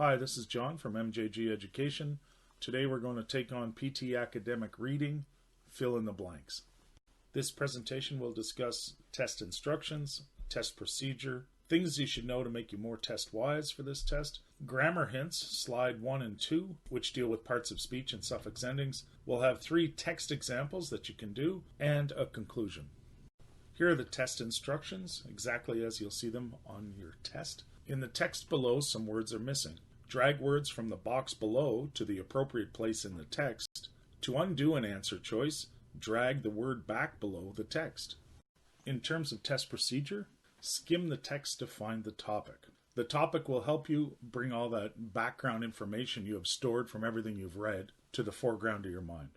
Hi, this is John from MJG Education. Today we're going to take on PTE Academic Reading, Fill in the Blanks. This presentation will discuss test instructions, test procedure, things you should know to make you more test-wise for this test, grammar hints, slide 1 and 2, which deal with parts of speech and suffix endings. We'll have 3 text examples that you can do, and a conclusion. Here are the test instructions, exactly as you'll see them on your test. In the text below, some words are missing. Drag words from the box below to the appropriate place in the text. To undo an answer choice, drag the word back below the text. In terms of test procedure, skim the text to find the topic. The topic will help you bring all that background information you have stored from everything you've read to the foreground of your mind.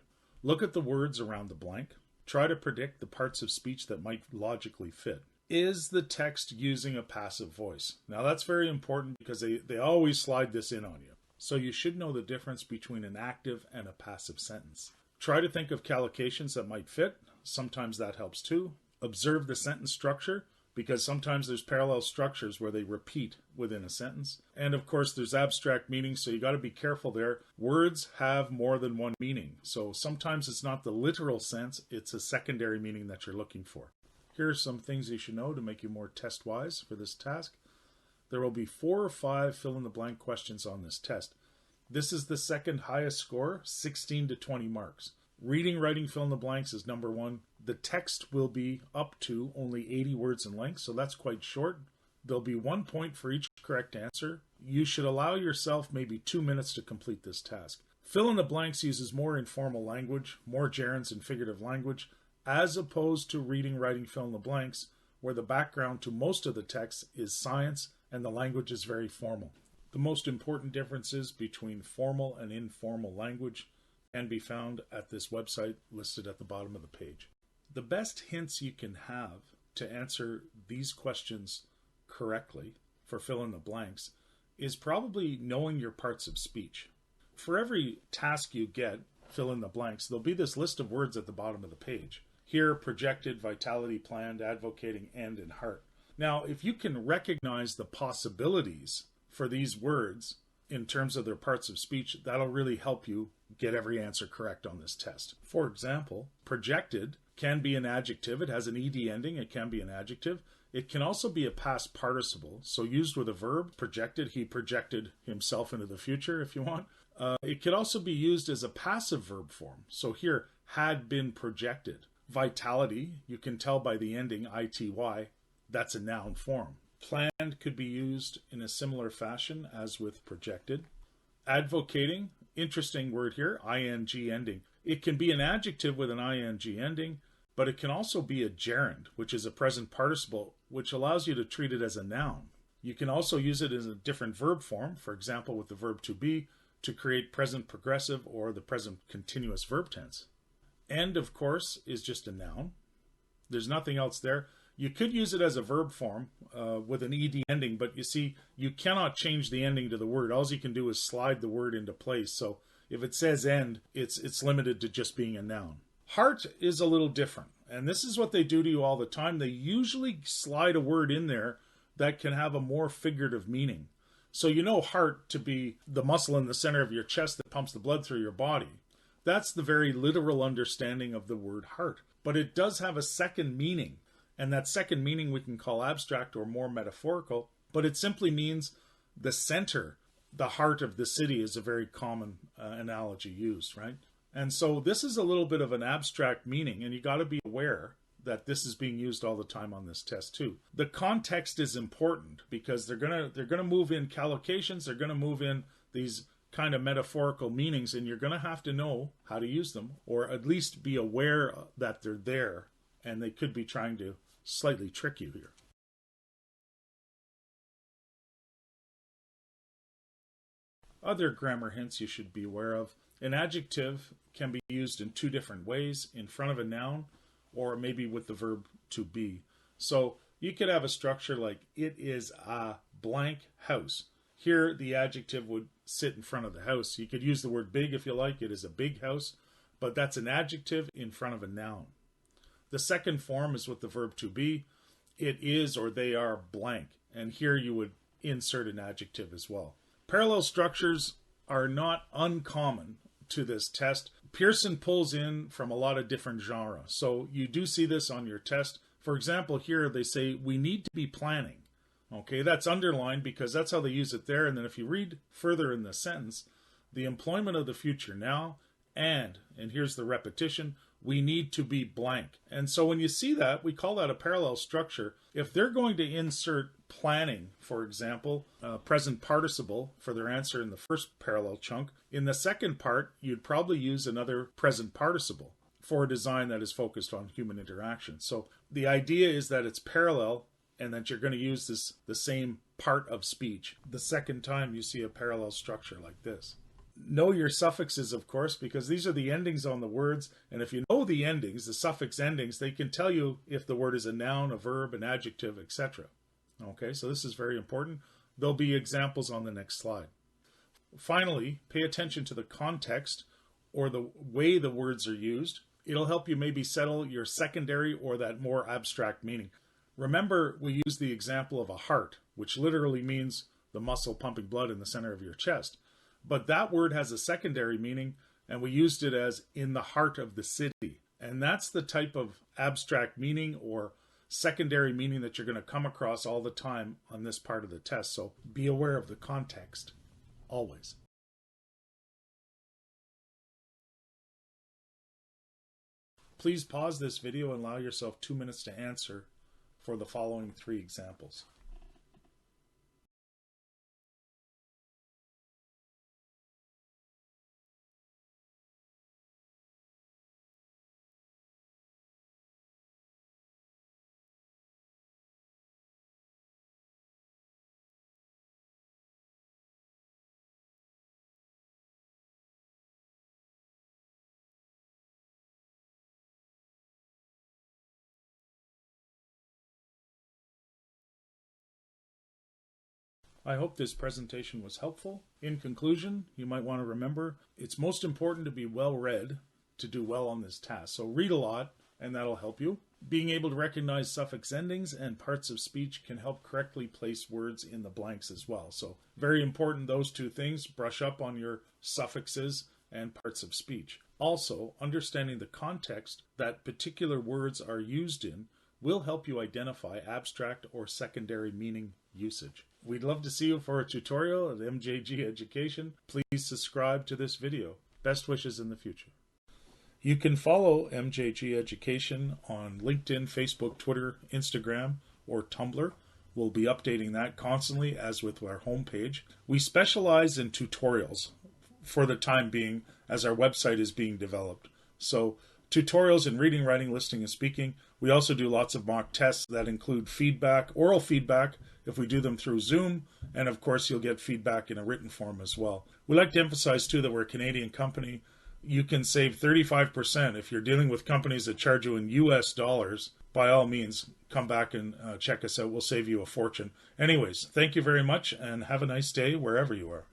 Look at the words around the blank. Try to predict the parts of speech that might logically fit. Is the text using a passive voice? Now that's very important because they always slide this in on you. So you should know the difference between an active and a passive sentence. Try to think of collocations that might fit. Sometimes that helps too. Observe the sentence structure because sometimes there's parallel structures where they repeat within a sentence. And of course there's abstract meanings, so you got to be careful there. Words have more than one meaning. So sometimes it's not the literal sense, it's a secondary meaning that you're looking for. Here are some things you should know to make you more test-wise for this task. There will be 4 or 5 fill-in-the-blank questions on this test. This is the second highest score, 16 to 20 marks. Reading, writing, fill-in-the-blanks is number 1. The text will be up to only 80 words in length, so that's quite short. There'll be 1 point for each correct answer. You should allow yourself maybe 2 minutes to complete this task. Fill-in-the-blanks uses more informal language, more gerunds and figurative language, as opposed to reading, writing, fill-in-the-blanks, where the background to most of the text is science and the language is very formal. The most important differences between formal and informal language can be found at this website listed at the bottom of the page. The best hints you can have to answer these questions correctly for fill-in-the-blanks is probably knowing your parts of speech. For every task you get, fill-in-the-blanks, there'll be this list of words at the bottom of the page. Here, projected, vitality, planned, advocating, end, and heart. Now, if you can recognize the possibilities for these words in terms of their parts of speech, that'll really help you get every answer correct on this test. For example, projected can be an adjective. It has an ed ending. It can be an adjective. It can also be a past participle, so used with a verb. Projected, he projected himself into the future, if you want. It could also be used as a passive verb form. So here, had been projected. Vitality, you can tell by the ending, ity, that's a noun form. Planned could be used in a similar fashion as with projected. Advocating, interesting word here, ing ending. It can be an adjective with an ing ending, but it can also be a gerund, which is a present participle, which allows you to treat it as a noun. You can also use it as a different verb form, for example with the verb to be, to create present progressive or the present continuous verb tense. End, of course, is just a noun. There's nothing else there. You could use it as a verb form with an ed ending, but you see, you cannot change the ending to the word. All you can do is slide the word into place. So if it says end, it's limited to just being a noun. Heart is a little different, and this is what they do to you all the time. They usually slide a word in there that can have a more figurative meaning. So you know heart to be the muscle in the center of your chest that pumps the blood through your body. That's the very literal understanding of the word heart. But it does have a second meaning. And that second meaning we can call abstract or more metaphorical. But it simply means the center, the heart of the city is a very common analogy used, right? And so this is a little bit of an abstract meaning. And you got to be aware that this is being used all the time on this test too. The context is important because they're gonna move in collocations. They're going to move in these kind of metaphorical meanings, and you're going to have to know how to use them, or at least be aware that they're there, and they could be trying to slightly trick you here. Other grammar hints you should be aware of. An adjective can be used in 2 different ways, in front of a noun, or maybe with the verb to be. So you could have a structure like, it is a blank house. Here, the adjective would sit in front of the house. You could use the word big if you like. It is a big house, but that's an adjective in front of a noun. The second form is with the verb to be. It is or they are blank. And here you would insert an adjective as well. Parallel structures are not uncommon to this test. Pearson pulls in from a lot of different genres. So you do see this on your test. For example, here they say, we need to be planning. Okay, that's underlined because that's how they use it there. And then if you read further in the sentence, the employment of the future now, and here's the repetition, we need to be blank. And so when you see that, we call that a parallel structure. If they're going to insert planning, for example, present participle for their answer in the first parallel chunk, in the second part, you'd probably use another present participle for a design that is focused on human interaction. So the idea is that it's parallel and that you're going to use the same part of speech the second time you see a parallel structure like this. Know your suffixes, of course, because these are the endings on the words. And if you know the endings, the suffix endings, they can tell you if the word is a noun, a verb, an adjective, etc. Okay, so this is very important. There'll be examples on the next slide. Finally, pay attention to the context or the way the words are used. It'll help you maybe settle your secondary or that more abstract meaning. Remember, we use the example of a heart, which literally means the muscle pumping blood in the center of your chest. But that word has a secondary meaning, and we used it as in the heart of the city. And that's the type of abstract meaning or secondary meaning that you're going to come across all the time on this part of the test. So be aware of the context, always. Please pause this video and allow yourself 2 minutes to answer for the following 3 examples. I hope this presentation was helpful. In conclusion, you might want to remember it's most important to be well read to do well on this task. So read a lot, and that'll help you. Being able to recognize suffix endings and parts of speech can help correctly place words in the blanks as well. So very important, those 2 things. Brush up on your suffixes and parts of speech. Also, understanding the context that particular words are used in will help you identify abstract or secondary meaning usage. We'd love to see you for a tutorial at MJG Education. Please subscribe to this video. Best wishes in the future. You can follow MJG Education on LinkedIn, Facebook, Twitter, Instagram, or Tumblr. We'll be updating that constantly, as with our homepage. We specialize in tutorials for the time being, as our website is being developed. So tutorials in reading, writing, listening, and speaking. We also do lots of mock tests that include feedback, oral feedback, if we do them through Zoom, and of course you'll get feedback in a written form as well. We like to emphasize too that we're a Canadian company. You can save 35% if you're dealing with companies that charge you in US dollars. By all means, come back and check us out. We'll save you a fortune. Anyways, thank you very much and have a nice day wherever you are.